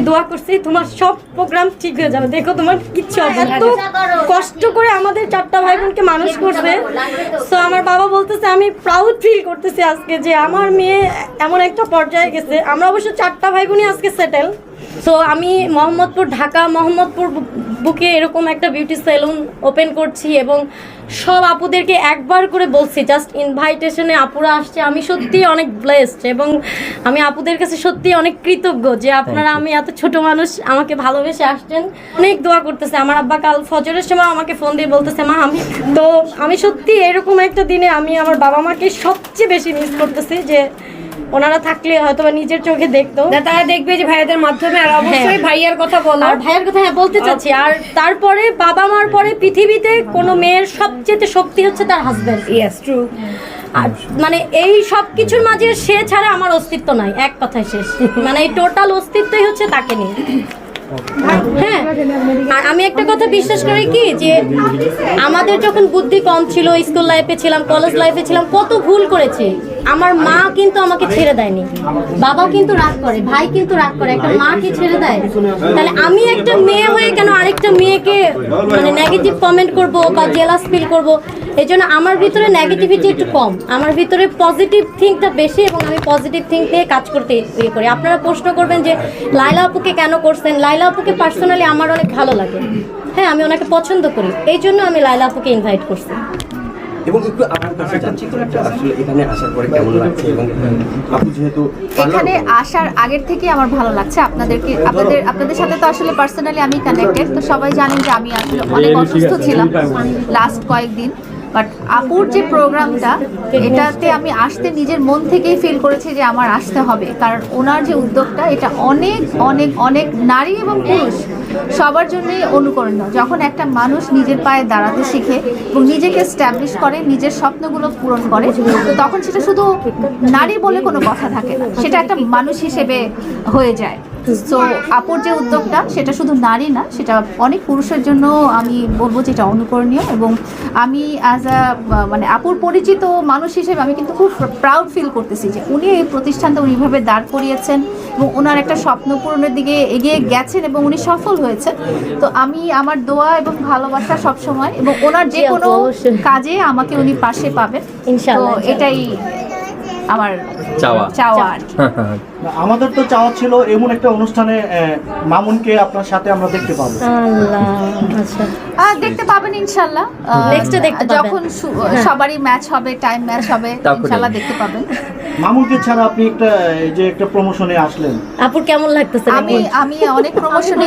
দোয়া করছি তোমার সব প্রোগ্রাম ঠিক হয়ে যাবে, দেখো তোমার কিচ্ছু হবে না। এত কষ্ট করে আমাদের 4টা ভাই বোনকে মানুষ করছে। সো আমার বাবা বলতেছে আমি প্রাউড ফিল করতেছি আজকে যে আমার মেয়ে এমন একটা পর্যায়ে গেছে। আমরা অবশ্য 4টা ভাই বোনই আজকে সেটেল। সো আমি ঢাকা মোহাম্মদপুর বুকে এরকম একটা বিউটি সেলুন ওপেন করছি এবং সব আপুদেরকে একবার করে বলছি, জাস্ট ইনভাইটেশনে আপুরা আসছে। আমি সত্যি অনেক ব্লেসড এবং আমি আপুদের কাছে সত্যি অনেক কৃতজ্ঞ যে আপনারা, আমি এত ছোট মানুষ, আমাকে ভালোবেসে আসছেন। অনেক দোয়া করতেছে। আমার আব্বা কাল ফজরের সময় আমাকে ফোন দিয়ে বলতেছে মা আমি সত্যি এরকম একটা দিনে আমি আমার বাবা মাকে সবচেয়ে বেশি মিস করতেছি, যে ওনারা থাকলে হয়তো নিজের চোখে দেখতো, তারা দেখবে যে ভাইয়াদের মাধ্যমে। আর অবশ্যই ভাইয়ার কথা বলো, আর ভাইয়ের কথা বলতে চাচ্ছি। আর তারপরে বাবা মার পরে পৃথিবীতে কোনো মেয়ের সবচেয়ে শক্তি হচ্ছে তার হাজবেন্ড। Yes true. আর মানে এই সব কিছুর মাঝে সে ছাড়া আমার অস্তিত্ব নাই, এক কথায় শেষ। মানে এই টোটাল অস্তিত্বই হচ্ছে তাকে নিয়ে। হ্যাঁ, আর আমি একটা কথা বিশ্বাস করি কি, যে আমাদের যখন বুদ্ধি কম ছিল, স্কুল লাইফে ছিলাম, কলেজ লাইফে ছিলাম, কত ভুল করেছি। আমার মা কিন্তু আমাকে ছেড়ে দেয়নি, বাবা কিন্তু রাগ করে, ভাই কিন্তু রাগ করে, একটা মা কি ছেড়ে দেয়? তাহলে আমি একটা মেয়ে হয়ে কেন আরেকটা মেয়েকে মানে নেগেটিভ কমেন্ট করব বা জেলাস ফিল করব? এই জন্য আমার ভিতরে নেগেটিভিটি একটু কম, আমার ভিতরে পজিটিভ থিঙ্কটা বেশি এবং আমি পজিটিভ থিঙ্ক নিয়ে কাজ করতে ইয়ে করি। আপনারা প্রশ্ন করবেন যে লাইলা আপুকে কেন করছেন? লাইলা আপুকে পার্সোনালি আমার অনেক ভালো লাগে। হ্যাঁ, আমি ওনাকে পছন্দ করি, এই জন্য আমি লাইলা আপুকে ইনভাইট করছি। এবং একটু আপনার কাছে জানছি আসলে এখানে আসার পরে কেমন লাগছে, এবং আপনি যেহেতু এখানে আসার আগের থেকে আমার ভালো লাগছে। আপনাদের সাথে তো আসলে পার্সোনালি আমি কানেক্টেড, তো সবাই জানেন যে আমি আসলে অনেক অসুস্থ ছিলাম লাস্ট কয়েকদিন। বাট আপুর যে প্রোগ্রামটা, এটাতে আমি আসতে নিজের মন থেকেই ফিল করেছি যে আমার আসতে হবে, কারণ ওনার যে উদ্যোগটা, এটা অনেক অনেক অনেক নারী এবং পুরুষ সবার জন্যই অনুকরণীয়। যখন একটা মানুষ নিজের পায়ে দাঁড়াতে শিখে এবং নিজেকে স্ট্যাবলিশ করে, নিজের স্বপ্নগুলো পূরণ করে, তো তখন সেটা শুধু নারী বলে কোনো কথা থাকে না, সেটা একটা মানুষ হিসেবে হয়ে যায়। সো আপুর যে উদ্যোগটা, সেটা শুধু নারী না, সেটা অনেক পুরুষের জন্য আমি বলবো যে এটা অনুকরণীয়। এবং আমি অ্যাজ আ মানে আপুর পরিচিত মানুষ হিসেবে আমি কিন্তু খুব প্রাউড ফিল করতেছি যে উনি এই প্রতিষ্ঠানটা উনিভাবে দাঁড় করিয়েছেন এবং ওনার একটা স্বপ্ন পূরণের দিকে এগিয়ে গেছেন এবং উনি সফল হয়েছেন। তো আমি আমার দোয়া এবং ভালোবাসা সবসময়, এবং ওনার যে কোনো কাজে আমাকে উনি পাশে পাবেন, তো এটাই আমার চাওয়া আর কি। আমাদের তো চাওয়া ছিল এমন একটা অনুষ্ঠানে মামুনকে আপনার সাথে আমরা দেখতে পাবো। দেখতে পাবেন ইনশাল্লাহ, যখন সবারই ম্যাচ হবে, টাইম ম্যাচ হবে, ইনশাল্লাহ দেখতে পাবেন। মামুনকে ছাড়া আপনি একটা প্রমোশনে আসলেন, আপুর কেমন লাগতেছে? আমি অনেক প্রমোশনে